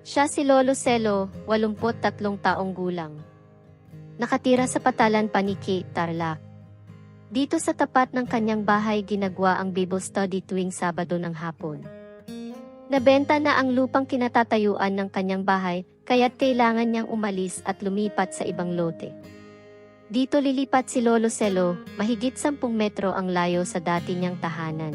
Siya si Lolo Celo, 83 taong gulang. Nakatira sa Patalan Paniki, Tarlac. Dito sa tapat ng kanyang bahay ginagawa ang Bible study tuwing Sabado ng hapon. Nabenta na ang lupang kinatatayuan ng kanyang bahay, kaya't kailangan niyang umalis at lumipat sa ibang lote. Dito lilipat si Lolo Celo, mahigit 10 metro ang layo sa dati niyang tahanan.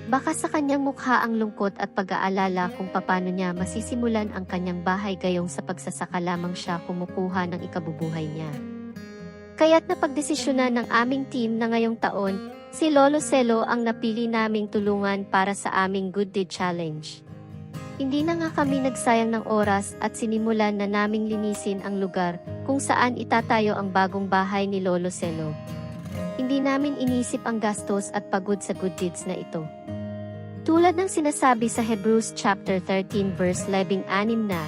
Baka sa kanyang mukha ang lungkot at pag-aalala kung paano niya masisimulan ang kanyang bahay gayong sa pagsasaka lamang siya kumukuha ng ikabubuhay niya. Kaya't napagdesisyonan ng aming team na ngayong taon, si Lolo Celo ang napili naming tulungan para sa aming Good Deed Challenge. Hindi na nga kami nagsayang ng oras at sinimulan na naming linisin ang lugar kung saan itatayo ang bagong bahay ni Lolo Celo. Hindi namin inisip ang gastos at pagod sa good deeds na ito. Tulad ng sinasabi sa Hebrews chapter 13 verse 16 na,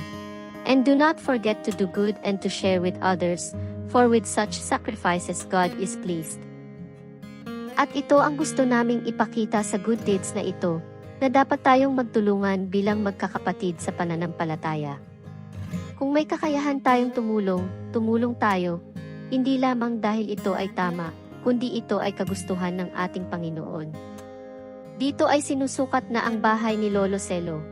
"And do not forget to do good and to share with others, for with such sacrifices God is pleased." At ito ang gusto naming ipakita sa good deeds na ito, na dapat tayong magtulungan bilang magkakapatid sa pananampalataya. Kung may kakayahan tayong tumulong tayo, hindi lamang dahil ito ay tama, kundi ito ay kagustuhan ng ating Panginoon. Dito ay sinusukat na ang bahay ni Lolo Celo.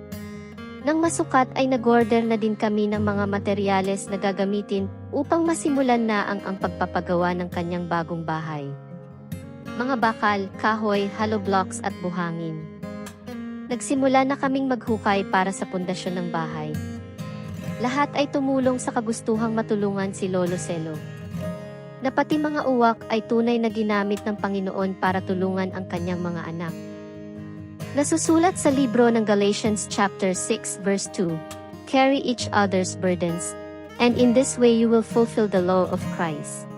Nang masukat ay nag-order na din kami ng mga materyales na gagamitin upang masimulan na ang pagpapagawa ng kanyang bagong bahay. Mga bakal, kahoy, hollow blocks at buhangin. Nagsimula na kaming maghukay para sa pundasyon ng bahay. Lahat ay tumulong sa kagustuhang matulungan si Lolo Celo. Na pati mga uwak ay tunay na ginamit ng Panginoon para tulungan ang kanyang mga anak. Nasusulat sa libro ng Galatians chapter 6 verse 2, "Carry each other's burdens, and in this way you will fulfill the law of Christ."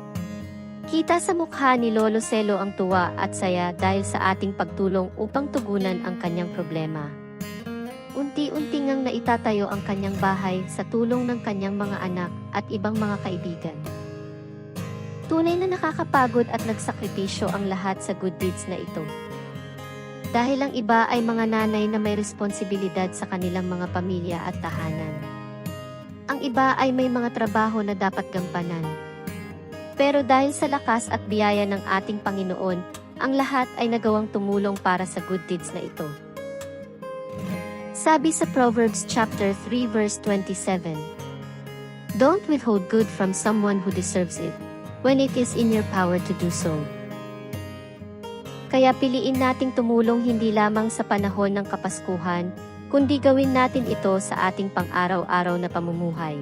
Kita sa mukha ni Lolo Celo ang tuwa at saya dahil sa ating pagtulong upang tugunan ang kanyang problema. Unti-unti ngang naitatayo ang kanyang bahay sa tulong ng kanyang mga anak at ibang mga kaibigan. Tunay na nakakapagod at nagsakripisyo ang lahat sa good deeds na ito. Dahil ang iba ay mga nanay na may responsibilidad sa kanilang mga pamilya at tahanan. Ang iba ay may mga trabaho na dapat gampanan. Pero dahil sa lakas at biyaya ng ating Panginoon, ang lahat ay nagawang tumulong para sa good deeds na ito. Sabi sa Proverbs chapter 3 verse 27, "Don't withhold good from someone who deserves it, when it is in your power to do so." Kaya piliin nating tumulong hindi lamang sa panahon ng Kapaskuhan, kundi gawin natin ito sa ating pang-araw-araw na pamumuhay.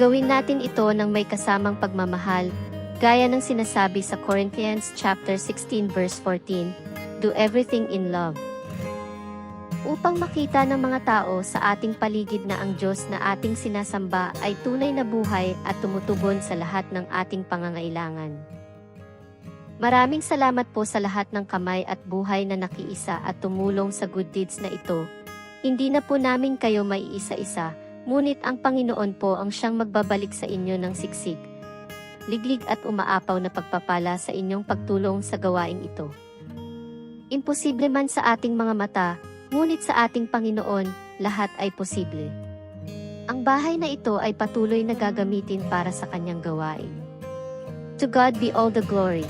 Gawin natin ito ng may kasamang pagmamahal, gaya ng sinasabi sa Corinthians chapter 16 verse 14, "Do everything in love." Upang makita ng mga tao sa ating paligid na ang Diyos na ating sinasamba ay tunay na buhay at tumutugon sa lahat ng ating pangangailangan. Maraming salamat po sa lahat ng kamay at buhay na nakiisa at tumulong sa good deeds na ito. Hindi na po namin kayo maiisa-isa, ngunit ang Panginoon po ang siyang magbabalik sa inyo ng siksik, liglig at umaapaw na pagpapala sa inyong pagtulong sa gawaing ito. Imposible man sa ating mga mata, ngunit sa ating Panginoon, lahat ay posible. Ang bahay na ito ay patuloy na gagamitin para sa kanyang gawain. To God be all the glory.